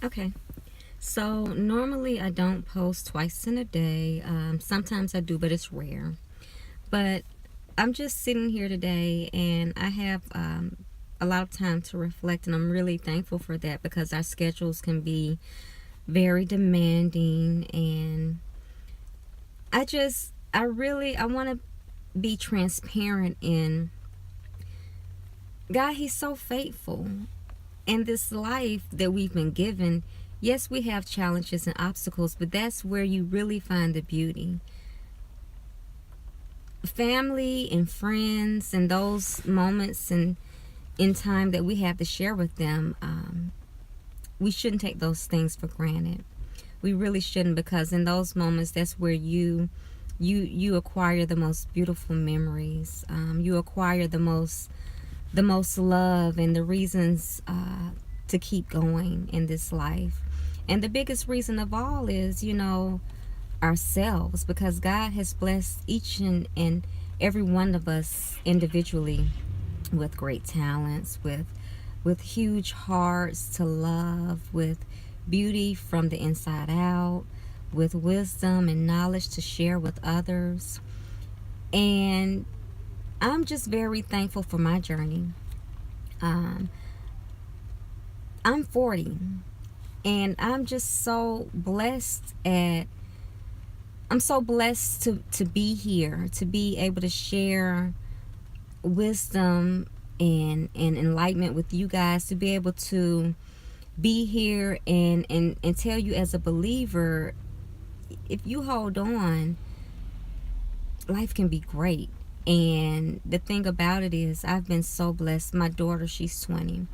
Okay. So normally I don't post twice in a day. Sometimes I do, but it's rare. But I'm just sitting here today and I have a lot of time to reflect, and I'm really thankful for that because our schedules can be very demanding. And I want to be transparent in God. He's so faithful. In this life that we've been given, yes, we have challenges and obstacles, but that's where you really find the beauty. Family and friends and those moments and in time that we have to share with them, we shouldn't take those things for granted. We really shouldn't, because in those moments, that's where you acquire the most beautiful memories. You acquire the most love and the reasons to keep going in this life. And the biggest reason of all is, ourselves, because God has blessed each and every one of us individually with great talents, with huge hearts to love, with beauty from the inside out, with wisdom and knowledge to share with others. And I'm just very thankful for my journey. Um, I'm 40, and I'm so blessed to be here, to be able to share wisdom and enlightenment with you guys, to be able to be here and tell you as a believer, if you hold on, life can be great. And the thing about it is, I've been so blessed. My daughter, she's 20,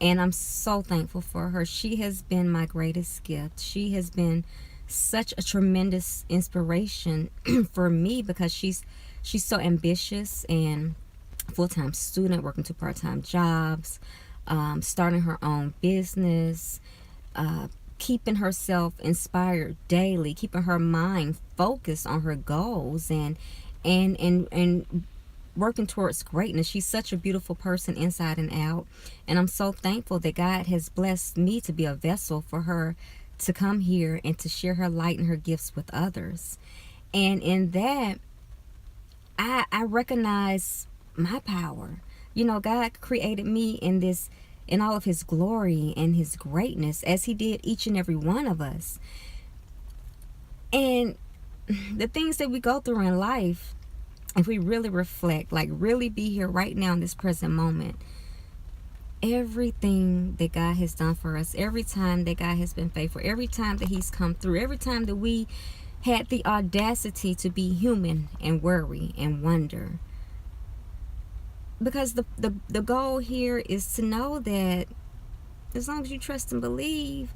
and I'm so thankful for her. She has been my greatest gift. She has been such a tremendous inspiration for me, because she's so ambitious and full-time student, working two part-time jobs, starting her own business, uh, keeping herself inspired daily, keeping her mind focused on her goals, and working towards greatness. She's such a beautiful person inside and out. And I'm so thankful that God has blessed me to be a vessel for her to come here and to share her light and her gifts with others. And in that, I recognize my power. God created me in all of his glory and his greatness, as he did each and every one of us. And the things that we go through in life, if we really reflect, like really be here right now in this present moment, everything that God has done for us, every time that God has been faithful, every time that he's come through, every time that we had the audacity to be human and worry and wonder. Because the goal here is to know that as long as you trust and believe,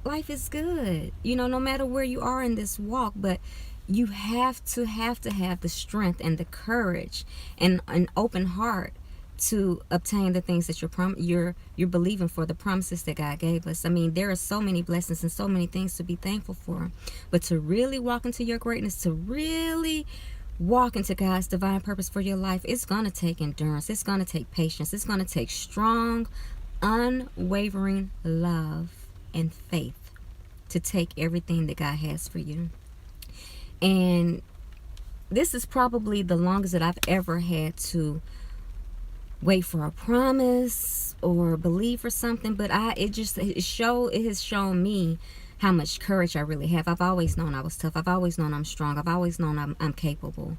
life is good. No matter where you are in this walk, but you have to have the strength and the courage and an open heart to obtain the things that you're believing for, the promises that God gave us. I mean, there are so many blessings and so many things to be thankful for. But to really walk into your greatness, to really walk into God's divine purpose for your life, it's going to take endurance. It's going to take patience. It's going to take strong, unwavering love and faith to take everything that God has for you. And this is probably the longest that I've ever had to wait for a promise or believe for something, but it has shown me how much courage I really have. I've always known I was tough. I've always known I'm strong. I've always known I'm capable.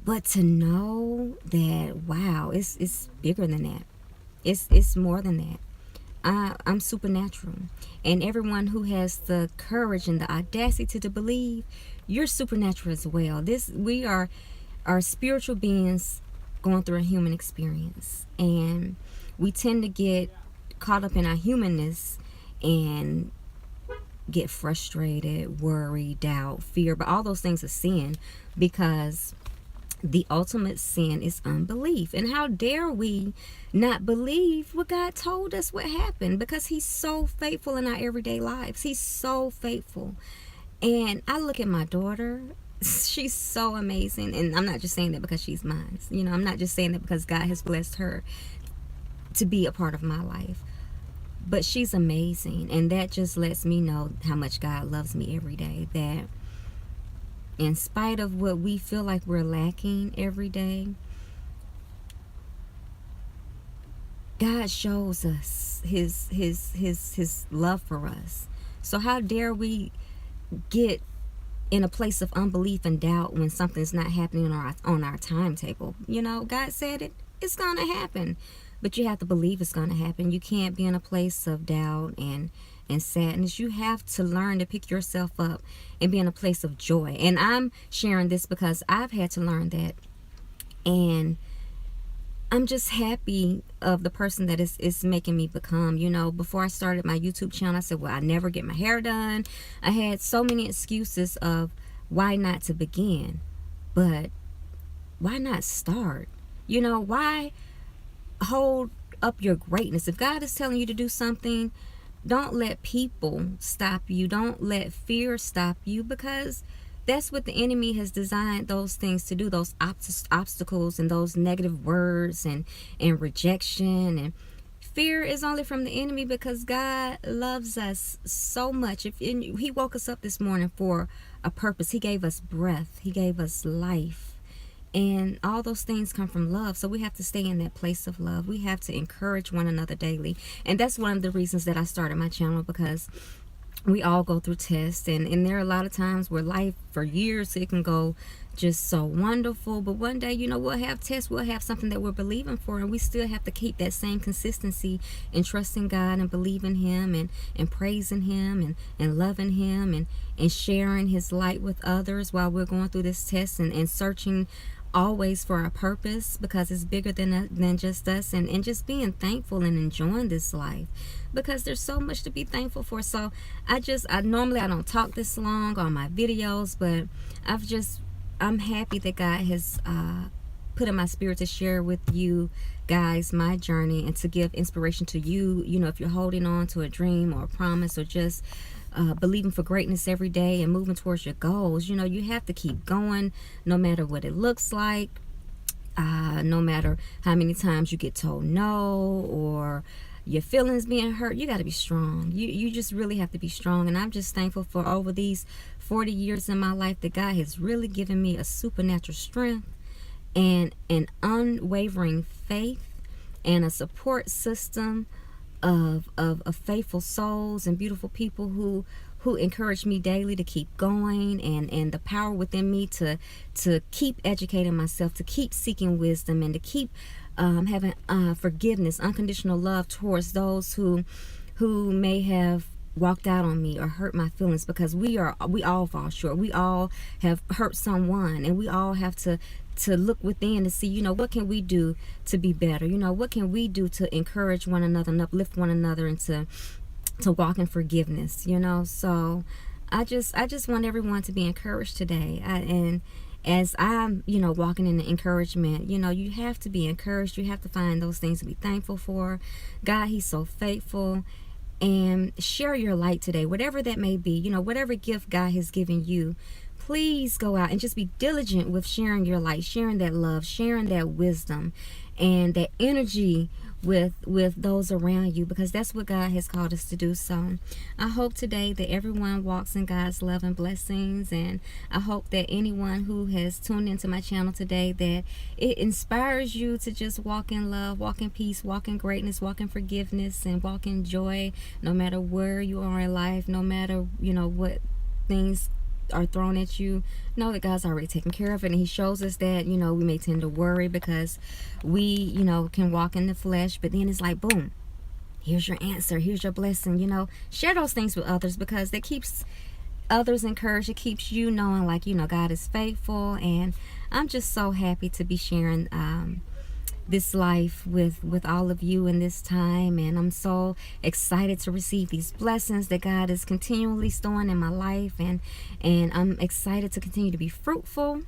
But to know that, wow, it's bigger than that. It's more than that. I'm supernatural. And everyone who has the courage and the audacity to believe, you're supernatural as well. We are spiritual beings going through a human experience. And we tend to get caught up in our humanness and get frustrated, worry, doubt, fear. But all those things are sin, because the ultimate sin is unbelief. And how dare we not believe what God told us what happened, because he's so faithful in our everyday lives. He's so faithful. And I look at my daughter. She's so amazing. And I'm not just saying that because she's mine. I'm not just saying that because God has blessed her to be a part of my life. but she's amazing, and that just lets me know how much God loves me every day, that in spite of what we feel like we're lacking every day, God shows us his love for us. So how dare we get in a place of unbelief and doubt when something's not happening on our timetable? You know, God said it's gonna happen, but you have to believe it's gonna happen. You can't be in a place of doubt and sadness. You have to learn to pick yourself up and be in a place of joy. And I'm sharing this because I've had to learn that, and I'm just happy of the person that is making me become. You know, before I started my YouTube channel, I said, well, I never get my hair done. I had so many excuses of why not to begin. But why not start? You know, why hold up your greatness? If God is telling you to do something, don't let people stop you. Don't let fear stop you, because that's what the enemy has designed those things to do, those obstacles and those negative words and rejection. And fear is only from the enemy, because God loves us so much. He woke us up this morning for a purpose. He gave us breath. He gave us life. And all those things come from love. So we have to stay in that place of love. We have to encourage one another daily. And that's one of the reasons that I started my channel, because we all go through tests, and there are a lot of times where life, for years, it can go just so wonderful, but one day, you know, we'll have tests, we'll have something that we're believing for, and we still have to keep that same consistency and trusting God and believing him and praising him and loving him and sharing his light with others while we're going through this test, and searching always for a purpose, because it's bigger than just us, and just being thankful and enjoying this life, because there's so much to be thankful for. So I normally I don't talk this long on my videos, but I'm happy that God has put in my spirit to share with you guys my journey, and to give inspiration to you. You know, if you're holding on to a dream or a promise, or just believing for greatness every day and moving towards your goals, you know, you have to keep going no matter what it looks like, no matter how many times you get told no, or your feelings being hurt. You got to be strong. You just really have to be strong. And I'm just thankful for over these 40 years in my life that God has really given me a supernatural strength and an unwavering faith and a support system of faithful souls and beautiful people who encourage me daily to keep going, and the power within me to keep educating myself, to keep seeking wisdom, and to keep having forgiveness, unconditional love towards those who may have walked out on me or hurt my feelings, because we all fall short. We all have hurt someone, and we all have to look within to see, you know, what can we do to be better? You know, what can we do to encourage one another and uplift one another, and to walk in forgiveness, you know? So I just want everyone to be encouraged today. And as I'm, you know, walking in the encouragement, you know, you have to be encouraged. You have to find those things to be thankful for. God, he's so faithful. And share your light today, whatever that may be, you know, whatever gift God has given you. Please go out and just be diligent with sharing your light, sharing that love, sharing that wisdom and that energy with those around you, because that's what God has called us to do. So I hope today that everyone walks in God's love and blessings, and I hope that anyone who has tuned into my channel today, that it inspires you to just walk in love, walk in peace, walk in greatness, walk in forgiveness, and walk in joy, no matter where you are in life, no matter, you know, what things are thrown at you. Know that God's already taken care of it, and he shows us that, you know, we may tend to worry because we, you know, can walk in the flesh, but then it's like, boom, here's your answer, here's your blessing. You know, share those things with others, because that keeps others encouraged. It keeps you knowing, like, you know, God is faithful. And I'm just so happy to be sharing this life with all of you in this time, and I'm so excited to receive these blessings that God is continually storing in my life, and I'm excited to continue to be fruitful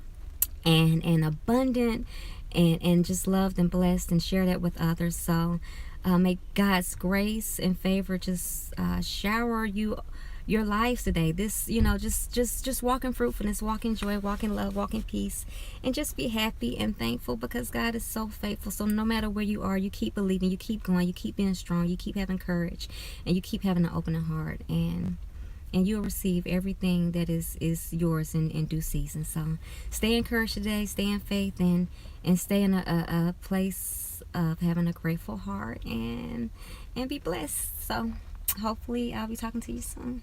and abundant and just loved and blessed, and share that with others. So may God's grace and favor just shower you your lives today. This, you know, just walk in fruitfulness, walk in joy, walk in love, walk in peace, and just be happy and thankful, because God is so faithful. So no matter where you are, you keep believing, you keep going, you keep being strong, you keep having courage, and you keep having an open heart, and you'll receive everything that is yours in due season. So stay encouraged today, stay in faith, and stay in a place of having a grateful heart, and be blessed. So hopefully I'll be talking to you soon.